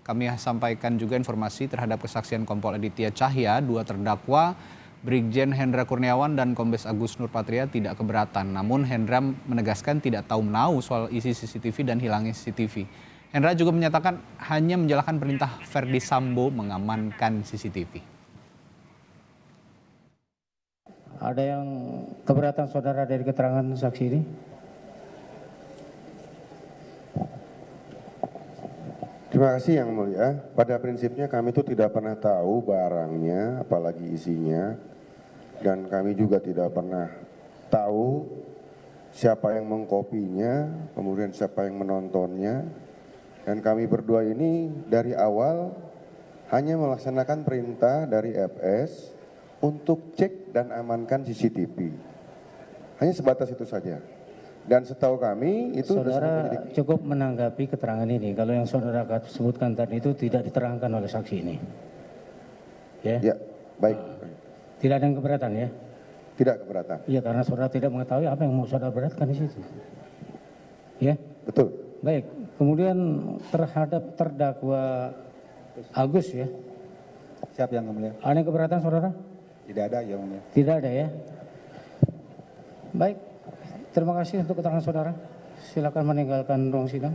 Kami sampaikan juga informasi terhadap kesaksian Kompol Aditya Cahya, dua terdakwa Brigjen Hendra Kurniawan dan Kombes Agus Nurpatria tidak keberatan. Namun Hendra menegaskan tidak tahu menahu soal isi CCTV dan hilangnya CCTV. Hendra juga menyatakan hanya menjalankan perintah Verdi Sambo mengamankan CCTV. Ada yang keberatan saudara dari keterangan saksi ini? Terima kasih Yang Mulia. Pada prinsipnya kami itu tidak pernah tahu barangnya, apalagi isinya. Dan kami juga tidak pernah tahu siapa yang mengkopinya, kemudian siapa yang menontonnya. Dan kami berdua ini dari awal hanya melaksanakan perintah dari FS untuk cek dan amankan CCTV. Hanya sebatas itu saja. Dan setahu kami itu saudara cukup menanggapi keterangan ini. Kalau yang saudara sebutkan tadi itu tidak diterangkan oleh saksi ini. Ya, baik. Tidak ada yang keberatan ya? Tidak keberatan. Iya, karena saudara tidak mengetahui apa yang mau saudara beratkan di situ. Ya? Betul. Baik, kemudian terhadap terdakwa Agus ya? Siap Yang Mulia. Ada yang keberatan saudara? Tidak ada Yang Mulia. Tidak ada ya? Baik, terima kasih untuk keterangan saudara. Silakan meninggalkan ruang sidang.